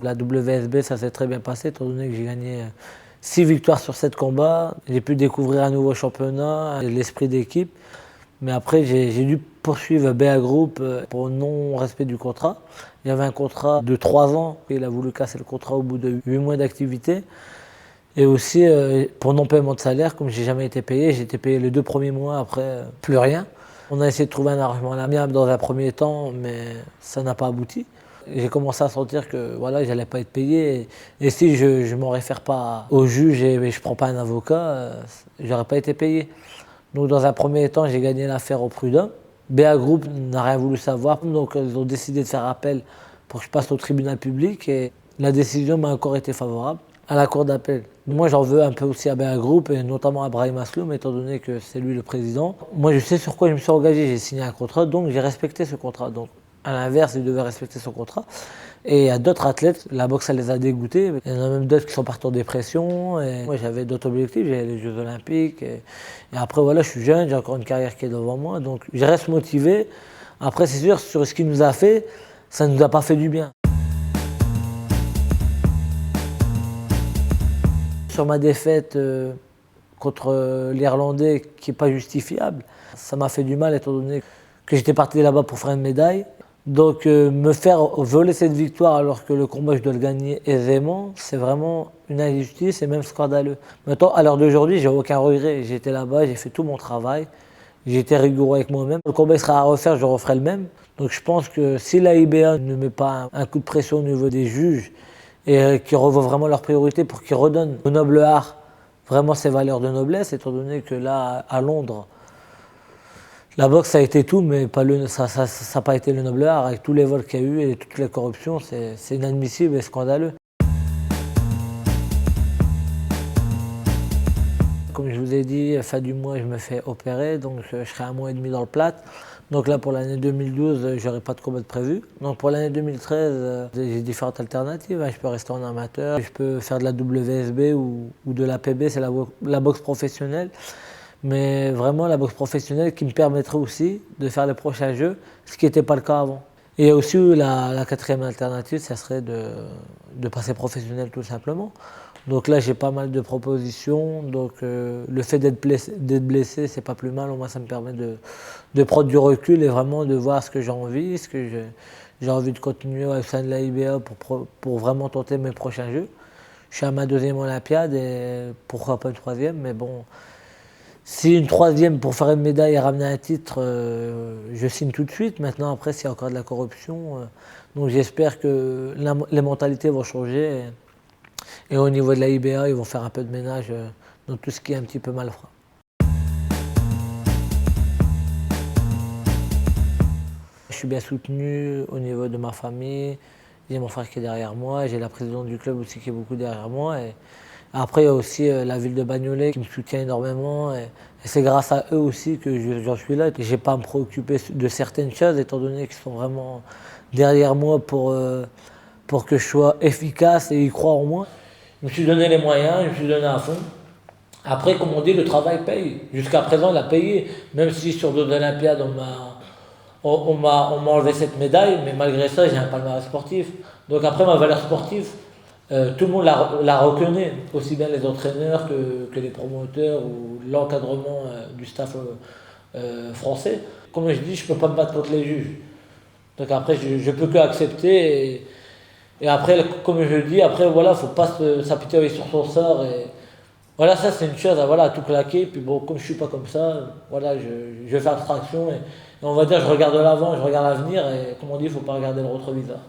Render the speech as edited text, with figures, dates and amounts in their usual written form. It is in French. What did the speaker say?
La WSB, ça s'est très bien passé, étant donné que j'ai gagné 6 victoires sur 7 combats. J'ai pu découvrir un nouveau championnat, l'esprit d'équipe. Mais après, j'ai dû poursuivre BA Group pour non-respect du contrat. Il y avait un contrat de 3 ans, et il a voulu casser le contrat au bout de 8 mois d'activité. Et aussi pour non-paiement de salaire, comme j'ai jamais été payé, j'ai été payé les 2 premiers mois, après plus rien. On a essayé de trouver un arrangement amiable dans un premier temps, mais ça n'a pas abouti. J'ai commencé à sentir que voilà, j'allais pas être payé. Et si je ne m'en réfère pas au juge et je prends pas un avocat, j'aurais pas été payé. Donc dans un premier temps, j'ai gagné l'affaire au prud'homme. BA Group n'a rien voulu savoir, donc ils ont décidé de faire appel pour que je passe au tribunal public et la décision m'a encore été favorable à la cour d'appel. Moi j'en veux un peu aussi à BA Group et notamment à Brahim Asloum, étant donné que c'est lui le président. Moi je sais sur quoi je me suis engagé, j'ai signé un contrat, donc j'ai respecté ce contrat. Donc à l'inverse, il devait respecter son contrat. Et il y a d'autres athlètes, la boxe ça les a dégoûtés. Il y en a même d'autres qui sont partis en dépression. Et moi j'avais d'autres objectifs, j'avais les Jeux Olympiques. Et après voilà, je suis jeune, j'ai encore une carrière qui est devant moi. Donc je reste motivé. Après c'est sûr, sur ce qu'il nous a fait, ça ne nous a pas fait du bien. Sur ma défaite contre l'Irlandais qui n'est pas justifiable, ça m'a fait du mal étant donné que j'étais parti là-bas pour faire une médaille. Donc me faire voler cette victoire alors que le combat je dois le gagner aisément, c'est vraiment une injustice et même scandaleux. Maintenant, à l'heure d'aujourd'hui, j'ai aucun regret. J'étais là-bas, j'ai fait tout mon travail, j'ai été rigoureux avec moi-même. Le combat il sera à refaire, je referai le même. Donc je pense que si la IBA ne met pas un coup de pression au niveau des juges et qu'ils revoient vraiment leurs priorités pour qu'ils redonnent au noble art vraiment ses valeurs de noblesse, étant donné que là, à Londres, la boxe, ça a été tout, mais ça n'a pas été le noble art. Avec tous les vols qu'il y a eu et toutes les corruptions, c'est inadmissible et scandaleux. Comme je vous ai dit, fin du mois, je me fais opérer, donc je serai 1 mois et demi dans le plat. Donc là, pour l'année 2012, je n'aurai pas de combat de prévu. Donc pour l'année 2013, j'ai différentes alternatives. Je peux rester en amateur, je peux faire de la WSB ou de la PB, c'est la boxe professionnelle. Mais vraiment la boxe professionnelle qui me permettrait aussi de faire les prochains jeux, ce qui n'était pas le cas avant. Et aussi la quatrième alternative, ça serait de passer professionnel tout simplement. Donc là j'ai pas mal de propositions, donc le fait d'être blessé, c'est pas plus mal, au moins ça me permet de prendre du recul et vraiment de voir ce que j'ai envie, ce que j'ai envie de continuer au sein de la IBA pour vraiment tenter mes prochains jeux. Je suis à ma 2e Olympiade et pourquoi pas une 3e, mais bon. Si une 3e pour faire une médaille et ramener un titre, je signe tout de suite. Maintenant, après, s'il y a encore de la corruption, donc j'espère que les mentalités vont changer. Et au niveau de la IBA, ils vont faire un peu de ménage dans tout ce qui est un petit peu malfrat. Je suis bien soutenu au niveau de ma famille. J'ai mon frère qui est derrière moi. J'ai la présidente du club aussi qui est beaucoup derrière moi. Et après, il y a aussi la ville de Bagnolet qui me soutient énormément. Et c'est grâce à eux aussi que j'en suis là. Je n'ai pas à me préoccuper de certaines choses, étant donné qu'ils sont vraiment derrière moi pour que je sois efficace et y croire en moi. Je me suis donné les moyens, je me suis donné à fond. Après, comme on dit, le travail paye. Jusqu'à présent, il a payé. Même si sur 2 Olympiades, on m'a enlevé cette médaille, mais malgré ça, j'ai un palmarès sportif. Donc après, ma valeur sportive, tout le monde la reconnaît, aussi bien les entraîneurs que les promoteurs ou l'encadrement du staff français. Comme je dis, je ne peux pas me battre contre les juges. Donc après, je ne peux qu'accepter. Et après, comme je le dis, après, voilà, il ne faut pas s'apitoyer sur son sort. Et voilà, ça c'est une chose, voilà, à tout claquer. Puis bon, comme je ne suis pas comme ça, voilà, je vais faire abstraction. Et on va dire, je regarde l'avant, je regarde l'avenir. Et comme on dit, il ne faut pas regarder le rétroviseur.